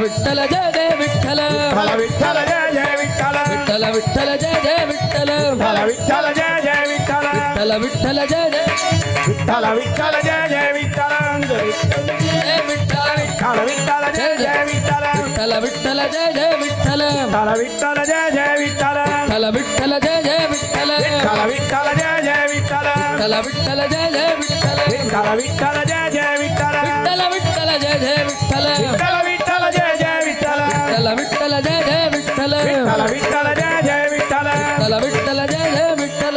विठ्ठल जय जय विठ्ठल विठ्ठल जय जय विठ्ठल विठ्ठल विठ्ठल जय जय विठ्ठल विठ्ठल जय जय विठ्ठल विठ्ठल विठ्ठल जय जय विठ्ठल विठ्ठल जय जय विठ्ठल जय विठ्ठल विठ्ठल जय जय विठ्ठल विठ्ठल विठ्ठल जय जय विठ्ठल विठ्ठल जय जय विठ्ठल विठ्ठल विठ्ठल जय जय विठ्ठल विठ्ठल जय जय विठ्ठल विठ्ठल विठ्ठल जय जय विठ्ठल विठ्ठल जय जय विठ्ठल विठ्ठल विठ्ठल जय जय विठ्ठल विठ्ठल जय जय विठ्ठल विठ्ठल विठ्ठल जय जय विठ्ठल विठ्ठल जय जय विठ्ठल विठ्ठल विठ्ठल जय जय विठ्ठल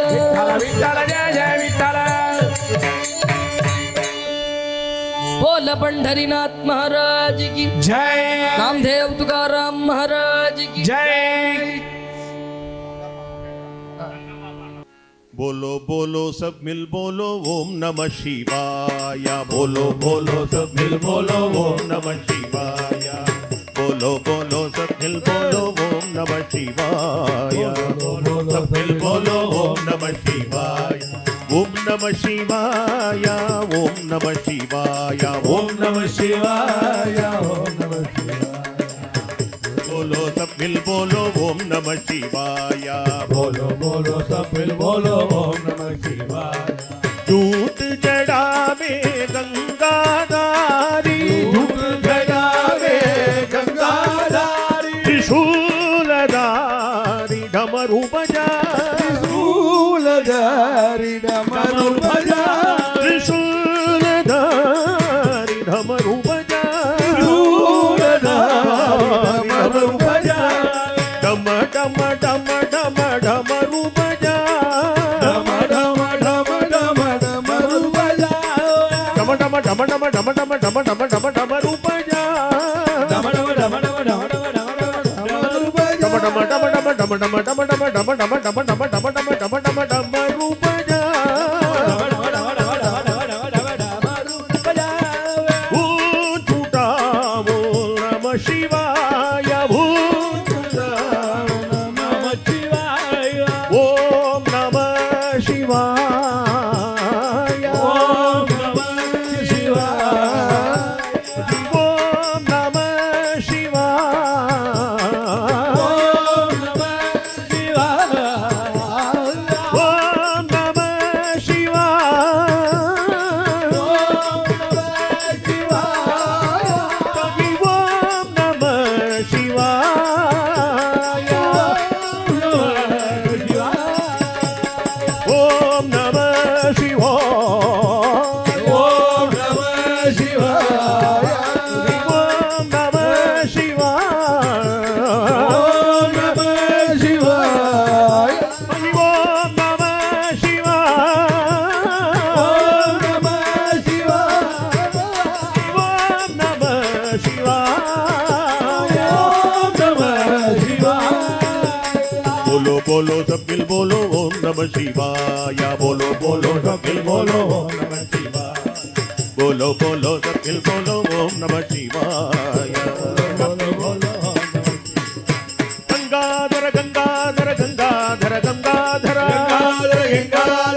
विठ्ठल जय जय विठ्ठल बोल पंढरीनाथ महाराज की जय नामदेव तुकाराम महाराज की जय बोलो बोलो सब मिल बोलो ओम नमः शिवाय बोलो बोलो सब मिल बोलो ओम नमः शिवाय बोलो बोलो सब मिल बोलो ओम नमः शिवाय सब मिल बोलो ओम नमः शिवाय ओम नमः शिवाय ओम नमः शिवाय ओम नमः शिवाय ओम नमः शिवाय बोलो सब मिल बोलो ओम नमः शिवाय बोलो बोलो सब मिल बोलो ओम नमः शिवाय दूत जड़ावे गंगाधारी दूत जगावे गंगाधारी त्रिशूलधारी डमरू बजा त्रिशूलधारी डमरू बजा त्रिशूलधारी डमरू बजा त्रिशूलधारी डमरू बजा डम डम डम डम डमरू बजा डम डम डम डम डमरू बजा डम डम डम डम डम डम डम डम डम डमरू बजा डम डम डम डम डम डम डमरू बजा डम डम डम डम डम डम डम डम डम डम डम डम डम डम डम डमरू बजा झूठा बोल नमः शिवाय ओम नमः शिवाय ओम नमः शिवाय ओम नमः शिवाय ओम नमः बोलो बोलो सब मिल बोलो ओम नमः शिवाय बोलो बोलो सब मिल बोलो ओम नमः शिवाय बोलो बोलो सब मिल बोलो ओम नमः शिवाय गंगाधर गंगाधर गंगाधर गंगाधर गंगाधर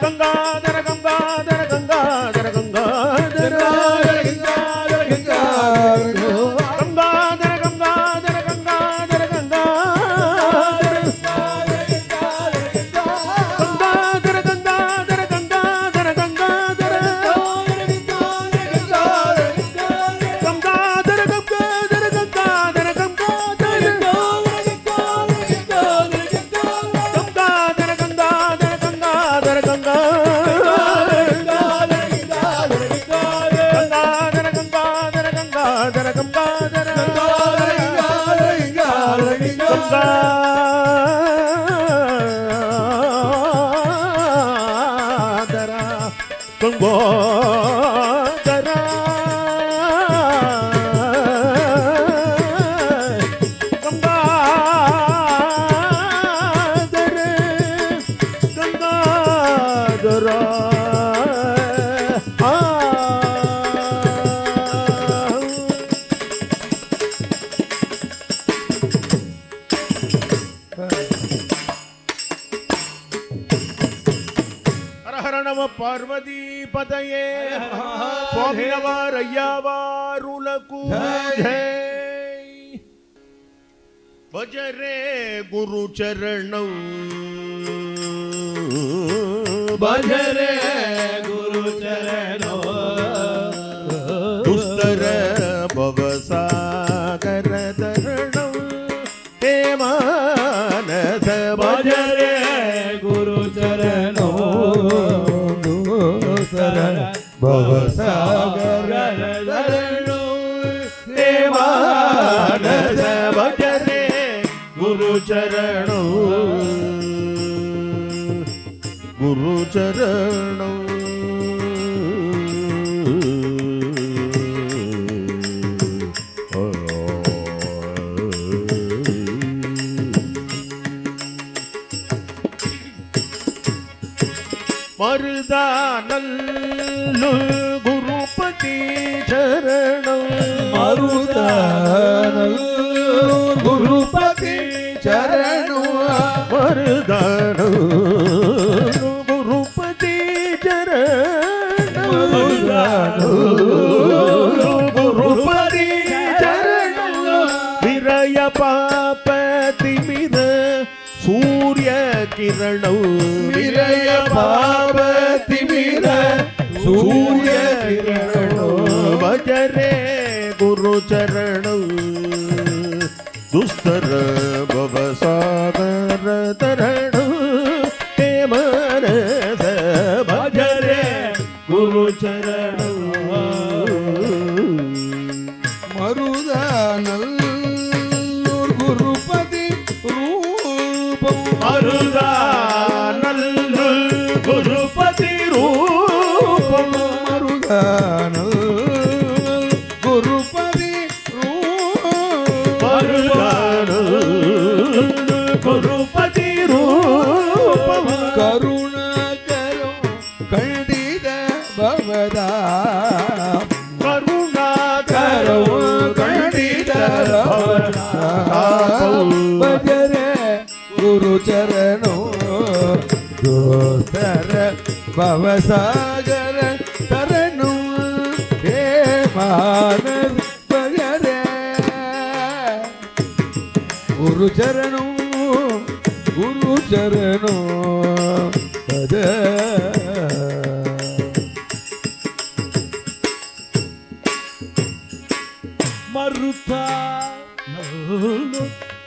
गंगाधर गंगाधर गंगाधर गंगाधर पार्वती పతయే స్వామినవారయ్యవారులకు జై భజరే గురు చరణం భజరే గురు చరణం దుస్తర భవసాగర తరణం హే మానస భజరే గురు చరణం దుస్తర భవసాగర తరణం హే మానస భజరే గురు చరణం గురు చరణం மருதானல்லு குருபதி சரணம் மருதானல் குருபதி சரணம் மருதானல் குருபதி சரணம் குருபதி சரணம் விரய பாபதிமிர சூரிய கிரணம் விரய பாபதிமிர சூரிய கிரணம் ಭಜರೆ ಗುರು ಚರಣಂ ದುಸ್ತರ ಭವಸಾಗರ ತರಣಂ ಹೇ ಮನಸ ಭಜರೆ ಗುರು ಚರಣಂ மருதானல் குருபதி ரூபம் மருதானல்லு குருபதி ரூபம் மருதானல் குருபதி ரூபம் மருதானல்லு குருபதி ரூபம் கருணாகரம் கண்டித பவதா கருணாகரம் கண்டித பவதா ಭಜರೆ ಗುರು ಚರಣೋ ದೋಸ್ತರ ಭವಸಾಗರ ತರಣು ಹೇ ಮಾನಸ ಭಜರೆ ಗುರು ಚರಣೋ ಭಜ ಮರುತ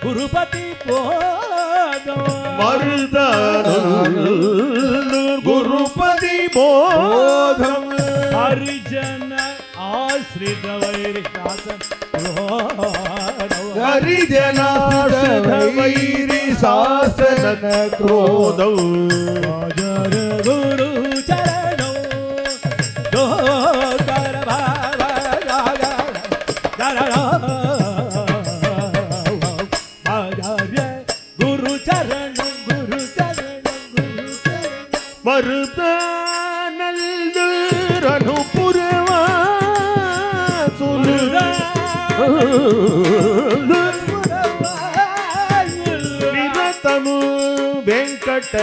ಗುರುಪತಿ ಪೋದಂ மருதானல்லு குருபதி போதம் ಹರಿಜನ ಆಶ್ರಿತ ವೈರಿ ಶಾಸನ ಹರಿಜನಾಶ್ರಿತ ವೈರಿ ಶಾಸನ ಕ್ರೋಧಂ ಭಜರ ಗುರು ಚರಣೋ ದೋಕರ ಗುರು ಚರಣ ಗುರು ಚರಣ ಗುರು ಚರಣ மருதானல்லு ரணுபுரவா சுலுர నిరతము వెంకట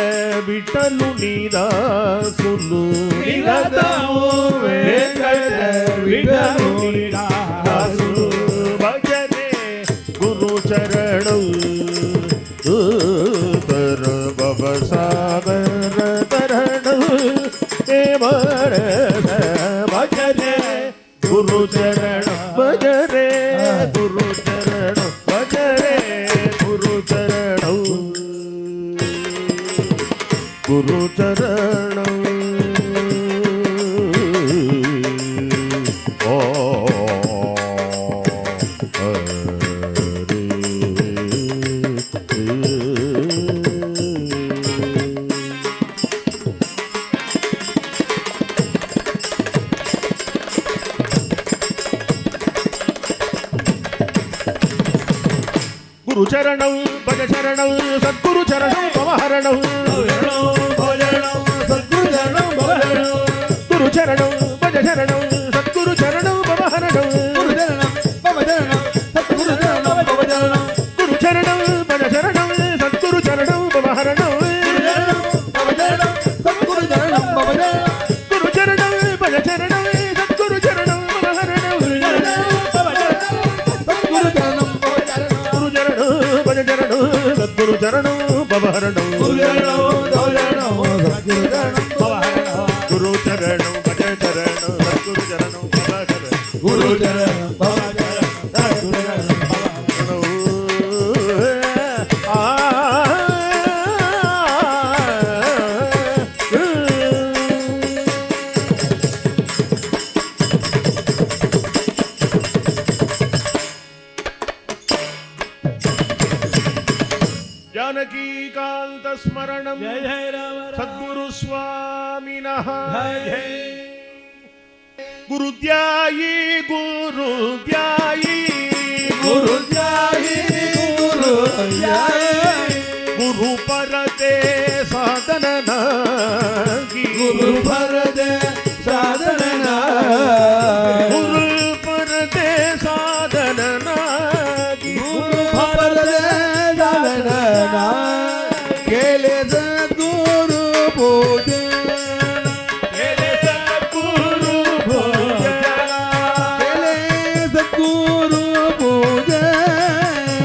విఠలు నీదాసులు నిరతము వెంకట విఠలు నీదాసులు భజనే గురు చరణం తర భవసాగర తరణం హే మరద భజనే గురు చరణం భజరే గురు చరణం భజరే గురు చరణం గురు చరణం ఓ గురు చరణం భజ చరణం సద్గురు చరణం పవహరణం గురు చరణం భజ చరణం సద్గురు చరణం పవహరణం గురు చరణం భజ చరణం సద్గురు చరణం పవహరణం గురు చరణం சரணம் பவஹரணம் குரு சரணம் தோரணம் சத்குரு சரணம் பவஹரணம் குரு சரணம் பஜ சரணம் சத்குரு சரணம் பவஹரணம் குரு சரணம் பவஹரணம் சத்குரு சரணம் பவஹரணம் जानकीकान्त स्मरणं जय जय राम राम सद्गुरु स्वामिनः जय जय गुरुध्यायी गुरुध्यायी गुरु ध्यायी गुरु ध्यायी गुरु परते साधन नागी गुरु भरदे साधना गुरु परते साधन नागी गुरु भरदे साधना केले सद्गुरु पूजन केले सद्गुरु भोजन केले सद्गुरु पूजन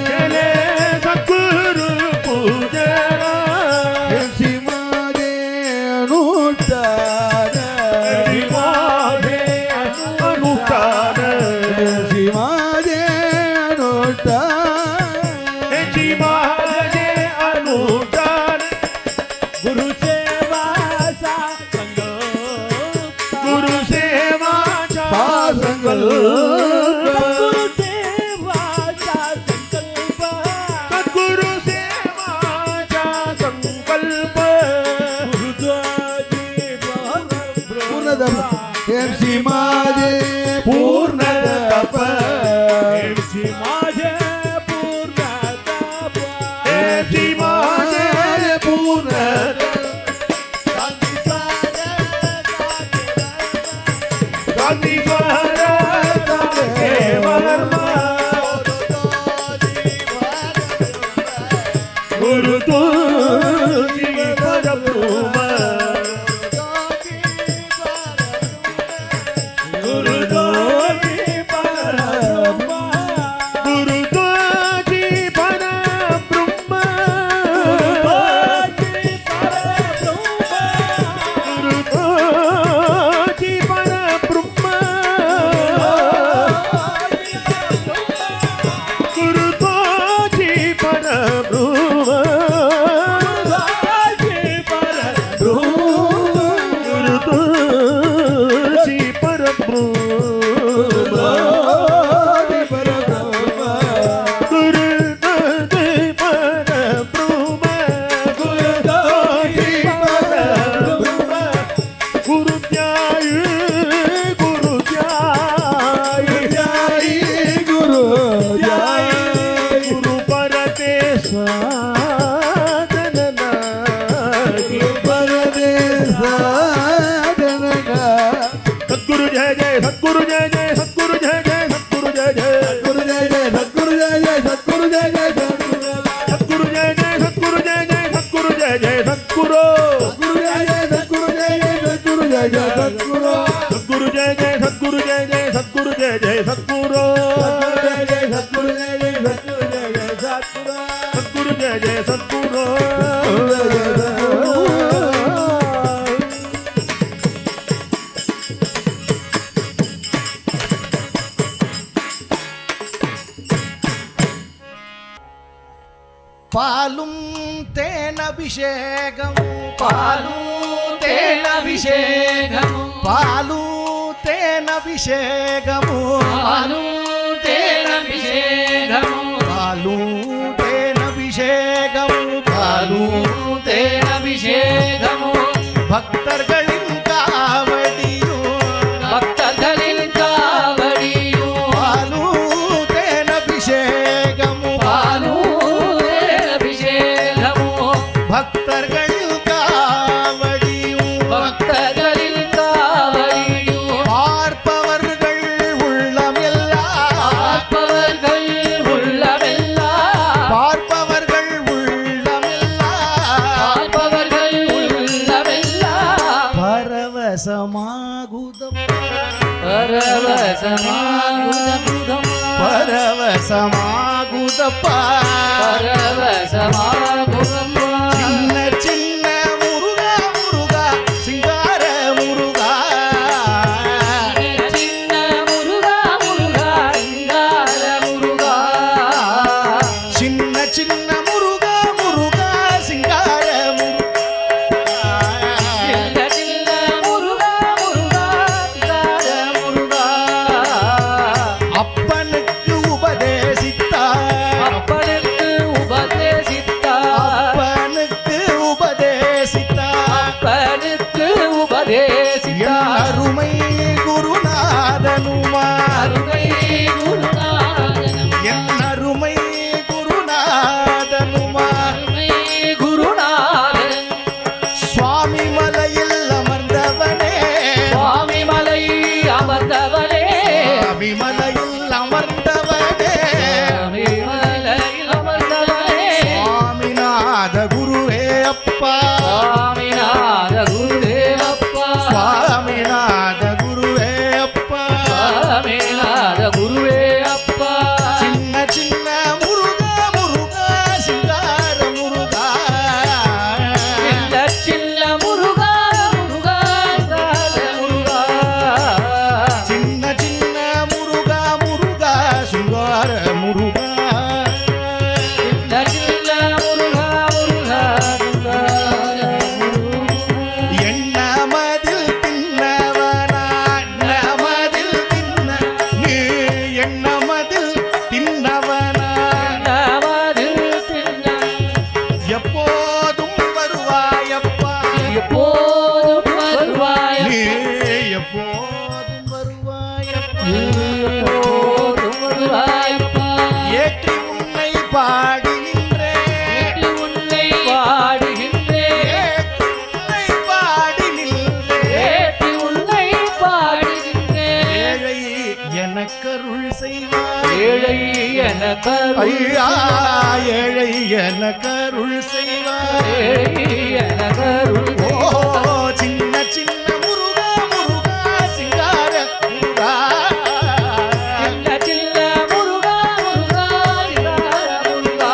केले सद्गुरु पूजन सिमादे अनुष्ठान जिमादे अनुष्ठान सिमादे अनुष्ठान जिमादे अनुष्ठान गुरु सेवा सा संगोप गुरु सेवाचा संकल्प गुरु सेवा सा संकल्प सद्गुरु सेवाचा संकल्प गुरुद्वारी पूर्णदप सिमादे पूर्णदप माझे पूर्ण जिमादे पूर्ण गांधी भारत के वर्मा गुरु तुझी परब्रह्म गुरु तुझी परब्रह्म गुरु तुझी परब्रह्म गुरु तुझी परब्रह्म गुरु तुझी परब्रह्म गुरु तुझी परब्रह्म गुरु तुझी परब्रह्म गुरु तुझी परब्रह्म गुरु ध्याय गुरु ध्याय गुरु गुरु परते साधन नागी सद्गुरु जय जय सद्गुरु जय जय सद्गुरु जय जय सद्गुरु जय जय सद्गुरु जय जय सद्गुरु जय जय सद्गुरु जय जय सद्गुरु जय जय सद्गुरु जय जय सद्गुरु जय जय सद्गुरु सद्गुरु जय जय सद्गुरु जय जय सद्गुरु जय जय सद्गुरु सद्गुरु जय जय सद्गुरु जय जय सद्गुरु जय जय सद्गुरु जय जय सद्गुरु जय जय सद्गुरु जय जय सद्गुरु सद्गुरु जय जय सद्गुरु పాలుం తేనభిషేకము పాలు తేనభిషేకము పాలు తేనభిషేకము పాలు తేనభిషేకము పాలు తేనభిషేకము పాలు తేనభిషేకము பக்தர்களின் காவடியும் பக்தர்களின் காவடியும் பாலு தேனபிஷேகமு பாலு தேனபிஷேகமு பக்தர்களின் காவடியும் பக்தர்களின் காவடியும் பார்ப்பவர்கள் உள்ளமெல்லாம் பார்ப்பவர்கள் உள்ளமெல்லாம் பார்ப்பவர்கள் உள்ளமெல்லாம் பார்ப்பவர்கள் உள்ளமெல்லாம் பரவசமாகுதம் பரவசமாகுதம் பரவசமாகுதம் பரவசமாகுதப்பா பரவசமாகுதப்பா சின்ன சின்ன முருகா முருகா சிங்கார முருகா சின்ன முருகா முருகா சிங்கார முருகா சின்ன சின்ன முருகா முருகா சிங்கார முருகா சின்ன சின்ன முருகா முருகா சிங்கார முருகா அப்பனுக்கு உபதேசித்தார் அப்பனுக்கு உபதேசித்தார் அப்பனுக்கு உபதேசித்தார் அப்பனுக்கு என் உபதேசித்தார் அருமை குருநாதனுமா அருமை குருநாதனும் என் அருமை குருநாதனுமா அருமை குருநாதன் சுவாமி மலையில் அமர்ந்தவனே சுவாமி மலை அமர்ந்தவனே சுவாமி மலையில் அமர்ந்தவனே சுவாமி மலையில் அமர்ந்தவனே சுவாமிநாத குருவே அப்பா சுவாமிநாத குருதேவப்பா சுவாமிநாத குருவே அப்பா சுவாமிநாத குருவே அப்பா சின்ன சின்ன முருகா முருகா சிங்கார முருகா சின்ன சின்ன முருகா முருகா கால முருகா சின்ன சின்ன முருகா முருகா சிங்கார முருகா சின்ன சின்ன முருகா முருகா கால முருகா எண்ணமதில் தின்னவனா எண்ணமதில் தின்ன நீ எண்ணமதில் தின்னவனா நமதில் தின்ன எப்போதும் வருவாயப்பா எப்போதும் வருவாய் நீ எப்போதும் வருவாயப்பா எப்போதும் வருவாயப்பா ஏற்றி உன்னை பாடி நின்றேன் உன்னை பாடுகின்றேன் ஏற்றி உன்னை பாடி நின்றேன் ஏற்றி உன்னை பாடுகின்றேன் ஏழை எனக்கருள் செய்வாய் ஏழை என ஐயா ஏழை எனக்கருள் செய்வாய் ஏழை என கருள் ஓ சின்ன சின்ன முருகா முருகா சிங்கார முருகா சின்ன சின்ன முருகா முருகா சிங்கார முருகா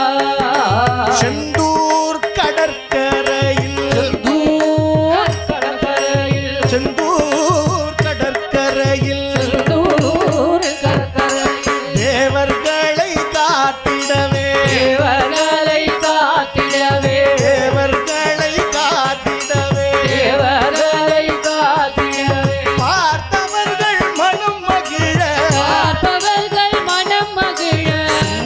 செந்தூர் கடற்கரையில் தூர் கடற்கரையில் செந்தூர் கடற்கரையில் தூர் கடற்கரையில் தேவர்களை காத்திடவே தேவர்களை காத்திடவே தேவர்களை காத்திடவே தேவர்களை காத்திடவே பார்த்தவர்கள் மனம் மகிழ பார்ப்பவர்கள் மனம் மகிழ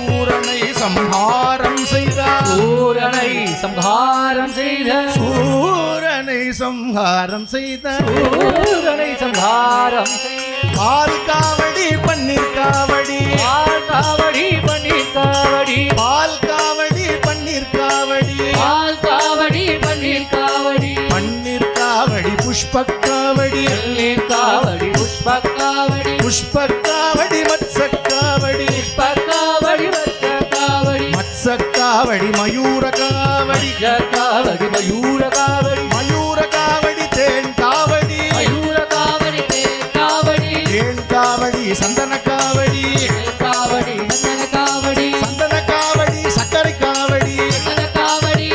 சூரனை சம்ஹாரம் செய்தார் சூரனை சம்ஹாரம் செய்த சூரனை சம்ஹாரம் செய்தார் சூரனை சம்ஹாரம் செய்த பால் காவடி பன்னீர் காவடி பால் காவடி பன்னீர் காவடி பால் காவடி பன்னீர் காவடி பால் காவடி பன்னீர் காவடி பன்னீர் காவடி புஷ்ப காவடி பன்னீர் காவடி புஷ்ப காவடி புஷ்ப காவடி மத்ச காவடி புஷ்ப காவடி வர்க்க காவடி மத்ச காவடி மயூர காவடி காவடி மயூர காவடி மயூர காவடி தேன் காவடி மயூர காவடி தேர் காவடி தேன் காவடி சந்தன காவடி காவடி சந்தன காவடி சந்தன காவடி சக்கரை காவடி சந்தன காவடி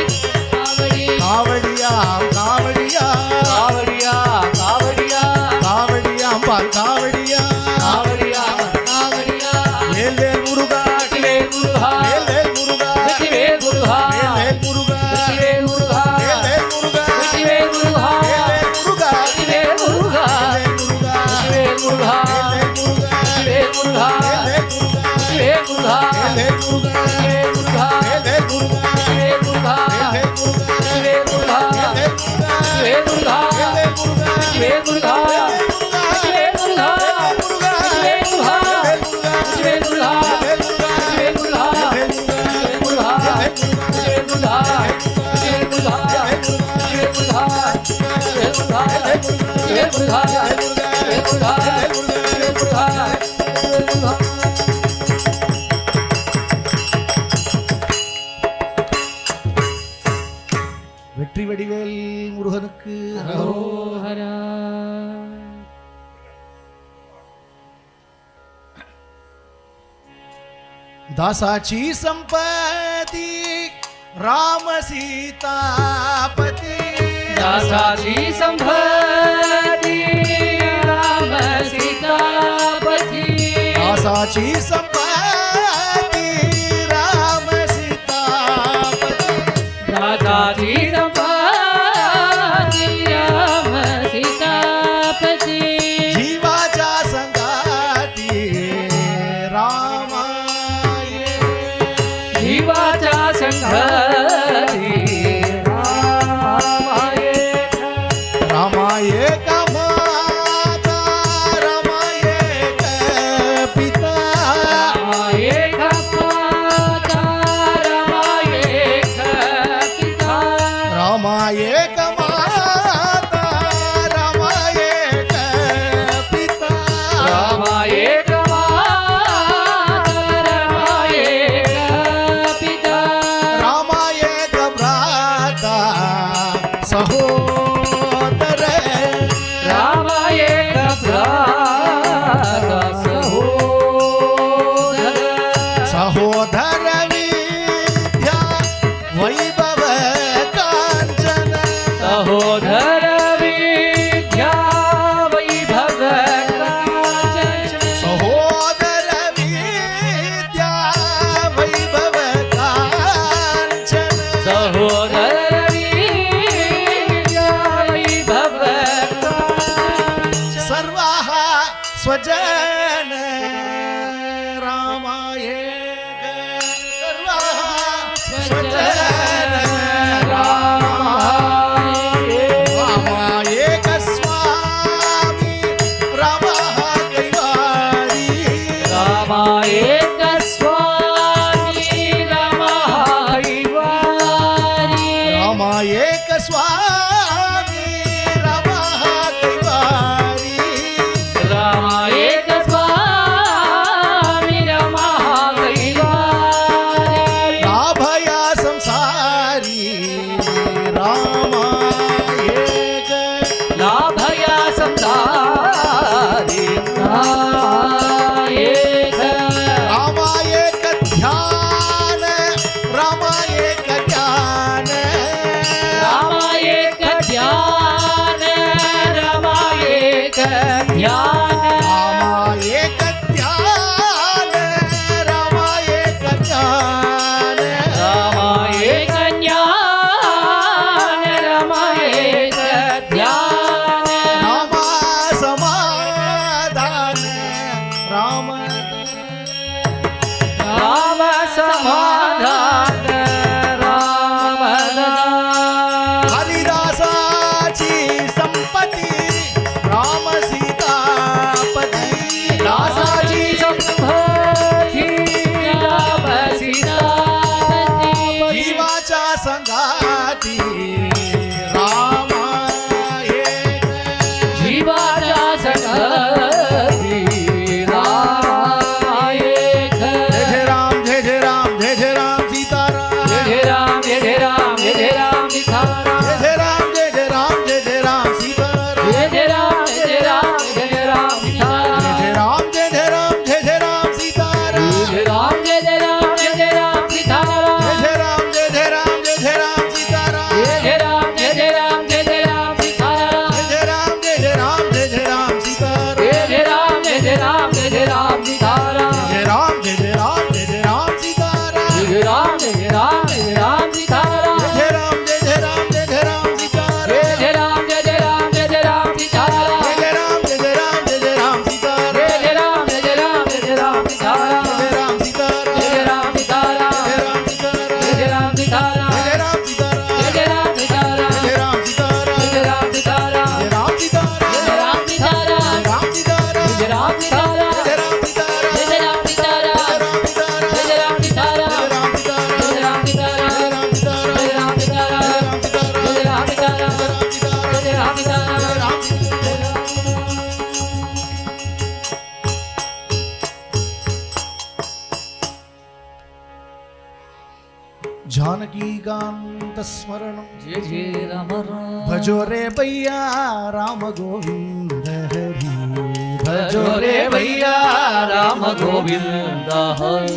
காவடி காவடியாம் காவடியா காவடியா காவடியா காவடியாம் பால் காவடியா காவடியா காவடியா வேல்வேல் முருகா வெற்றிவேல் முருகா வேல்வேல் முருகா வெற்றிவேல் முருகா வேல்வேல் முருகா வெற்றிவேல் முருகா வேல்வேல் முருகா வெற்றிவேல் முருகா வேல்வேல் முருகா வெற்றிவேல் முருகா வேல்வேல் முருகா வெற்றிவேல் முருகா வேல்வேல் முருகா வெற்றிவேல் முருகா வேல்வேல் முருகா வெற்றிவேல் முருகா வேல்வேல் முருகா வெற்றிவேல் முருகா வேல்வேல் முருகா வெற்றிவேல் முருகா வேல்வேல் முருகா வெற்றிவேல் முருகா வேல்வேல் முருகா வெற்றிவேல் முருகா வெற்றிவேல் முருகா வேல்வேல் முருகா வெற்றிவேல் முருகா வெற்றிவேல் முருகா வெற்றிவேல் முருகா வெற்றிவேல் முருகா வெற்றிவேல் முருகா வெற்றிவேல் முருகா வெற்றிவேல் முருகா வெற்றிவேல் முருகா வெற்றிவேல் முருகா வெற்றிவேல் முருகா வெற்றி வடிவேல் முருகனுக்கு அரோஹரா. दासाची संपत्ती राम सीतापती दासाची संपत्ती राम सीतापती दासाची संपत्ती राम सीतापती दासाची संपत्ती राम सीतापती जीवाच्या संगाती रामाये जीवाच्या संगती रामाये रामाये का माता रामाये का पिता रामाये माता रामाये पिता रामाये का माता रामाये का पिता रामाये माता रामाये पिता रामाये का भ्राता सहोदर रामाये भ्राता सहोदर सहोदर विद्या वैभव कांचन सहोदर विद्या वैभव कांचन सहोदर विद्या वैभव कांचन सहोदर विद्या वैभव कांचन सर्वाः स्वजन रामाये सर्वाः स्वजन रामाये स्वामी रामः कैवारी रामायेक स्वामी रमायिवारी रामाये स्वामी रामः कैवारी रामायेक स्वामी रमायिवारी लाभया संसारी रामायेक लाभया संसारी रामायेक रामायेक ध्यान रामायेक ज्ञान रामायेक ध्यान रामायेक ध्यान रामायेक ध्यान रामायेक ज्ञान रामायेक ज्ञान रामायेक ध्यान रामा समाधान राम राम समाधान राम हरिदासाची संपत्ती राम सीतापती दासाची संपत्ती राम सीतापती जीवाच्या संगाती रामायेक जीवाच्या संगती रामायेक जय जय राम जय जय राम जय जय राम सीताराम जय जय राम जय जय राम जय जय राम सीताराम जय जय राम जय जय राम जय जय राम सीताराम जय जय राम जय जय राम जय जय राम सीताराम जय जय राम जय जय राम जय जय राम सीताराम जय राम जय जय राम जय जय राम सीताराम जय जय राम जय जय राम जय जय राम सीताराम जय जय राम जय जय राम जय जय राम सीताराम जय जय राम जय जय राम जय जय राम सीताराम जय जय राम जय जय राम जय जय राम सीताराम जय राम जय जय राम जय जय राम सीताराम जय जय राम जय जय राम जय जय राम सीताराम जय जय राम जय जय राम जय जय राम सीताराम जय जय राम जय जय राम जय जय राम सीताराम जय जय राम जय जय राम जय जय राम सीताराम जय जय राम जय जय राम जय जय राम सीताराम जय जय राम सीताराम जय जय राम सीताराम जय राम सीताराम जय जय राम सीताराम जय राम सीताराम जय जय राम सीताराम जय राम सीताराम जय राम सीताराम जय राम सीताराम जय राम सीताराम जय राम सीताराम जय राम सीताराम जय राम सीताराम जय राम सीताराम जय राम सीताराम जय राम सीताराम जय राम सीताराम जय राम सीताराम जय राम सीताराम जय राम सीताराम जय राम सीताराम जय राम सीताराम जय राम सीताराम जानकी कांत स्मरणं जय जय राम राम भजो रे भैया राम गोविंद हरि भजो रे भैया राम गोविंद हरि